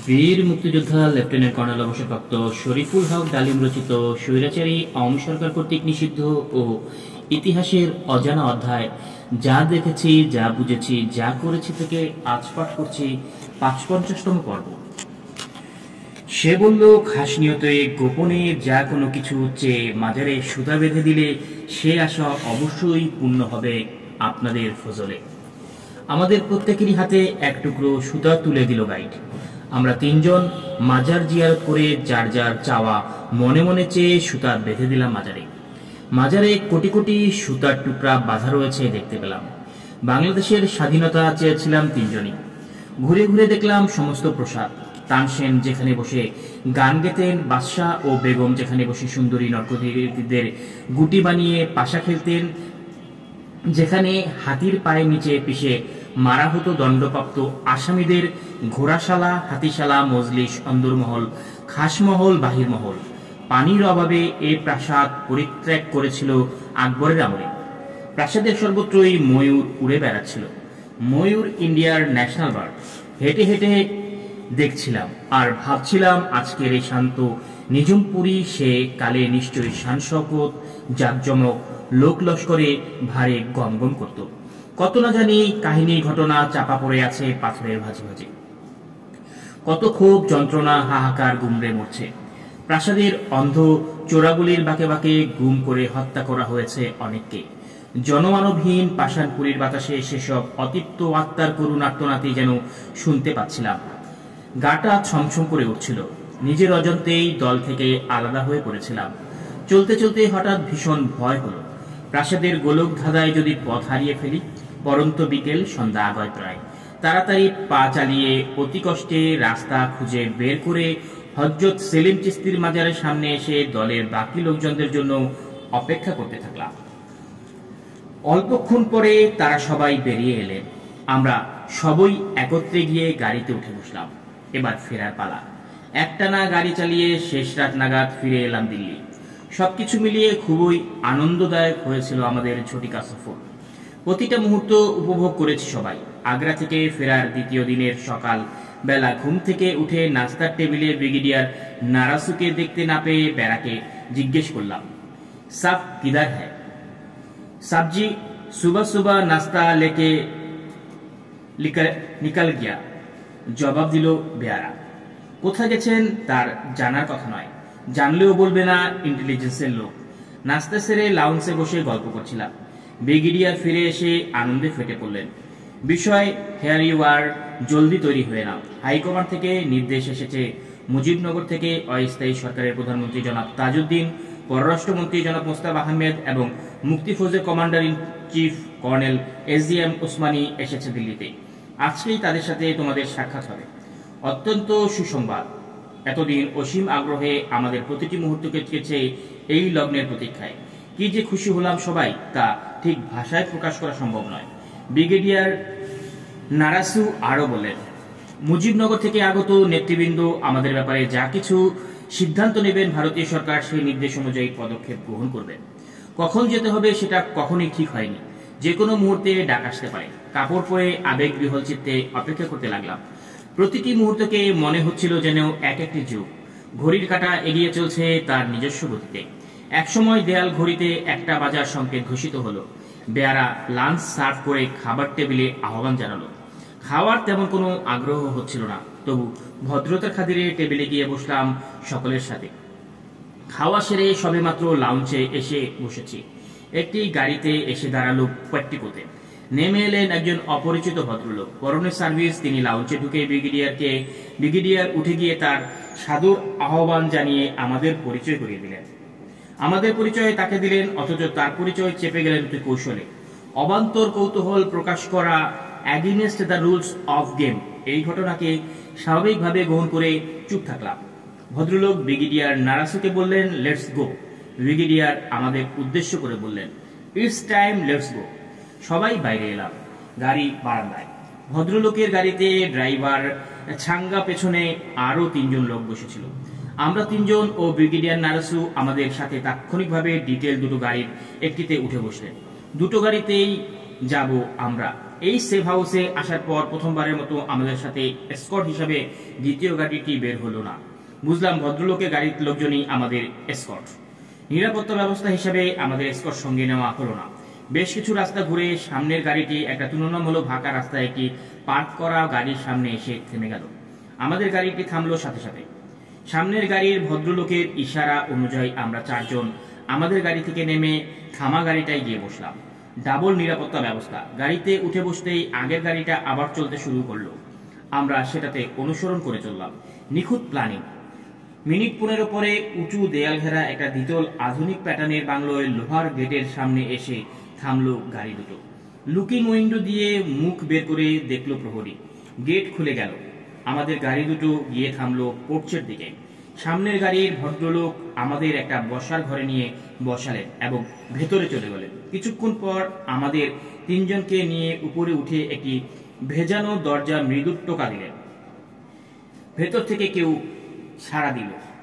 বীর মুক্তিযোদ্ধা lieutenant colonel অবসরপ্রাপ্ত শরীফুল হক ডালিম রচিত স্বৈরাচারী আওয়ামী সরকার কর্তৃক নিষিদ্ধ ও ইতিহাসের অজানা অধ্যায় যা দেখেছি, যা বুঝেছি, যা করেছি থেকে আজ পাঠ করছি ৫৫তম পর্ব। সে বলল, খাস নিয়তে গোপনে যা কোনো কিছু চেয়ে মাজারে সুতা বেঁধে দিলে সে আশা অবশ্যই পূর্ণ হবে আপনাদের ফজলে। আমাদের প্রত্যেকেরই হাতে এক টুকরো সুতা তুলে দিল গাইড। আমরা তিনজন মাজার জিয়ারত করে যার যার চাওয়া মনে মনে চেয়ে সুতা বেঁধে দিলাম মাজারে। মাজারে কোটি কোটি সুতার টুকরা বাঁধা রয়েছে দেখতে পেলাম। বাংলাদেশের স্বাধীনতা চেয়েছিলাম তিনজনই। ঘুরে ঘুরে দেখলাম সমস্ত প্রসাদ। তানসেন যেখানে বসে গান গেতেন, বাদশাহ ও বেগম যেখানে বসে সুন্দরী নরকতীদের গুটি বানিয়ে পাশা খেলতেন, যেখানে হাতির পায়ের নিচে পিষে মারা হতো দণ্ডপ্রাপ্ত আসামিদের ঘোড়াশালা, হাতিশালা, মজলিস, অন্দরমহল, খাসমহল, বাহিরমহল, পানির অভাবে এই প্রাসাদ পরিত্যাগ করেছিল আকবরের আমলে। প্রাসাদের সর্বত্রই ময়ূর উড়ে বেড়াচ্ছিল। ময়ূর ইন্ডিয়ার ন্যাশনাল বার্ড। হেঁটে হেঁটে দেখছিলাম আর ভাবছিলাম, আজকের এই শান্ত নিঝুমপুরী সে কালে নিশ্চয়ই শান শওকত, জাঁকজমক, লোক লস্করে ভারে গমগম করত। কত না জানি কাহিনী ঘটনা চাপা পড়ে আছে পাথরের ভাঁজে ভাঁজে। কত ক্ষোভ, যন্ত্রণা, হাহাকার গুমড়ে মরছে। প্রাসাদের অন্ধ চোরাগুলির বাঁকে বাঁকে গুম করে হত্যা করা হয়েছে অনেককে। জনমানবহীন পাষাণপুরীর বাতাসে সেসব অতিপ্ত আত্মার করুণ আর্তনাদি যেন শুনতে পাচ্ছিলাম। গাটা ছমছম করে উঠছিল। নিজের অজান্তেই দল থেকে আলাদা হয়ে পড়েছিলাম। চলতে চলতে হঠাৎ ভীষণ ভয় হলো। প্রাসাদের গোলক ধাঁধায় যদি পথ হারিয়ে ফেলি। পরন্ত বিকেল, সন্ধ্যা আগয় প্রায়। তাড়াতাড়ি পা চালিয়ে অতি কষ্টে রাস্তা খুঁজে বের করে হযরত সেলিম চিশতির মাজারের সামনে এসে দলের বাকি লোকজনদের জন্য অপেক্ষা করতে থাকলাম। অল্পক্ষণ পরে তারা সবাই বেরিয়ে এলেন। আমরা সবই একত্রে গিয়ে গাড়িতে উঠে বসলাম। এবার ফেরার পালা। একটানা গাড়ি চালিয়ে শেষ রাত নাগাদ ফিরে এলাম দিল্লি। সবকিছু মিলিয়ে খুবই আনন্দদায়ক হয়েছিল আমাদের ঝটিকা সফর। প্রতিটা মুহূর্ত উপভোগ করেছি সবাই। আগ্রা থেকে ফেরার দ্বিতীয় দিনের সকাল বেলা ঘুম থেকে উঠে নাস্তার টেবিলে ব্রিগেডিয়ার নারাসুকে দেখতে না পেয়ে বেড়াকে জিজ্ঞেস করলাম, সাব কিধার হ্যায়? সাবজি সুবহ সুবহ নাস্তা লেকে নিকল গিয়া। জবাব দিল বেয়ারা। কোথায় গেছেন তার জানার কথা নয়, জানলেও বলবে না ইন্টেলিজেন্সের লোক। নাস্তা সেরে লাউন্সে বসে গল্প করছিলাম। ব্রিগেডিয়ার ফিরে এসে আনন্দে ফেটে পড়লেন। বিষয়, হেয়ার ইউ আর, জলদি তৈরি হয়ে নাও। হাইকমান্ড থেকে নির্দেশ এসেছে। মুজিবনগর থেকে অস্থায়ী সরকারের প্রধানমন্ত্রী জনাব তাজউদ্দিন, পররাষ্ট্রমন্ত্রী জনাব মোস্তাফা আহমেদ এবং মুক্তি ফৌজের commander in chief colonel SDM Osmani এসেছে দিল্লিতে। আজকেই তাদের সাথে তোমাদের সাক্ষাৎ হবে। অত্যন্ত সুসংবাদ। এতদিন অসীম আগ্রহে আমাদের প্রতিটি মুহূর্তকে কেটেছে এই লগ্নের প্রতীক্ষায়। কি যে খুশি হলাম সবাই, তা ঠিক ভাষায় প্রকাশ করা সম্ভব নয়। ব্রিগেডিয়ার নারাসু আরো বলেন, মুজিবনগর থেকে আগত নেতৃবৃন্দ আমাদের ব্যাপারে যা কিছু সিদ্ধান্ত নেবেন, ভারতীয় সরকার সেই নির্দেশ অনুযায়ী পদক্ষেপ গ্রহণ করবেন। কখন যেতে হবে সেটা কখনোই ঠিক হয়নি। যে কোনো মুহূর্তে ডাক আসতে পারে। কাপড় পরে আবেগ বিহ্বল চিত্তে অপেক্ষা করতে লাগলাম। প্রতিটি মুহূর্তকে মনে হচ্ছিল যেন এক একটি যুগ। ঘড়ির কাঁটা এগিয়ে চলছে তার নিজস্ব গতিতে। একসময় দেয়াল ঘড়িতে 1টা বাজার সংকেত ঘোষিত হলো। বেয়ারা লাঞ্চ সার্ভ করে খাবার টেবিলে আহ্বান জানালো। খাওয়ার তেমন কোনো আগ্রহ হচ্ছিল না, তবু ভদ্রতার খাতিরে টেবিলে গিয়ে বসলাম সকলের সাথে। খাওয়া সেরে সবেমাত্র লাউঞ্জে এসে বসেছি। একটি গাড়িতে এসে দাঁড়ালো পাট্টিকোতে। নেমে এলেন একজন অপরিচিত ভদ্রলোক, পরনের সার্ভিস। তিনি লাউঞ্জে ঢুকে ব্রিগেডিয়ার উঠে গিয়ে তার সাদর আহ্বান জানিয়ে আমাদের পরিচয় করিয়ে দিলেন। আমাদের পরিচয় তাকে দিলেন, অথচ তার পরিচয় চেপে গেলেন অতি কৌশলে। অবান্তর কৌতূহল প্রকাশ করা, against the rules of game, এই ঘটনাকে স্বাভাবিকভাবে গ্রহণ করে চুপ থাকলাম। ভদ্রলোক ব্রিগেডিয়ার নারাসুকে বললেন, লেটস গো। ব্রিগেডিয়ার আমাদের উদ্দেশ্য করে বললেন, ইটস টাইম, লেটস গো। সবাই বাইরে এলাম। গাড়ি বারান্দায়। ভদ্রলোকের গাড়িতে ড্রাইভার, ছাঙ্গা, পেছনে আরো 3জন লোক বসেছিল। আমরা 3জন ও ব্রিগেডিয়ার নারাসু আমাদের সাথে তাৎক্ষণিকভাবে ডিটেল দুটো গাড়ির একটিতে উঠে বসলেন। দুটো গাড়িতেই যাব আমরা। এই সেফ হাউসে আসার পর প্রথমবারের মতো আমাদের সাথে এসকর্ট হিসাবে দ্বিতীয় গাড়িটি বের হলো না। বুঝলাম ভদ্রলোকের গাড়ির লোকজনই আমাদের এসকর্ট। নিরাপত্তা ব্যবস্থা হিসাবে আমাদের এসকর্ট সঙ্গে নেওয়া হলো না। বেশ কিছু রাস্তা ঘুরে সামনের গাড়িটি একটা তুলনামূলক ফাঁকা রাস্তায় একটি পার্ক করা গাড়ির সামনে এসে থেমে গেল। আমাদের গাড়িটি থামলো সাথে সাথে। সামনের গাড়ির ভদ্রলোকের ইশারা অনুযায়ী আমরা চারজন আমাদের গাড়ি থেকে নেমে থামা গাড়িটায় গিয়ে বসলাম। ডাবল নিরাপত্তা ব্যবস্থা। গাড়িতে উঠে বসতেই আগের গাড়িটা আবার চলতে শুরু করলো। আমরা সেটাতে অনুসরণ করে চললাম। নিখুঁত প্ল্যানিং। মিনিট 15 পরে উঁচু দেয়াল ঘেরা একটা দ্বিতল আধুনিক প্যাটার্নের বাংলোয় লোহার গেটের সামনে এসে থামলো গাড়ি দুটো। লুকিং উইন্ডো দিয়ে মুখ বের করে দেখলো প্রহরী। গেট খুলে গেল। আমাদের গাড়ি দুটো গিয়ে থামলো পোর্চের দিকে। সামনের গাড়ির ভদ্রলোক আমাদের একটা বসার ঘরে নিয়ে বসালেন এবং ভেতরে চলে গেলেন। কিছুক্ষণ পর আমাদের তিনজনকে নিয়ে উপরে উঠে একটি ভেজানো দরজা মৃদু টোকা দিলেন। ভেতর থেকে কেউ সাড়া দিল।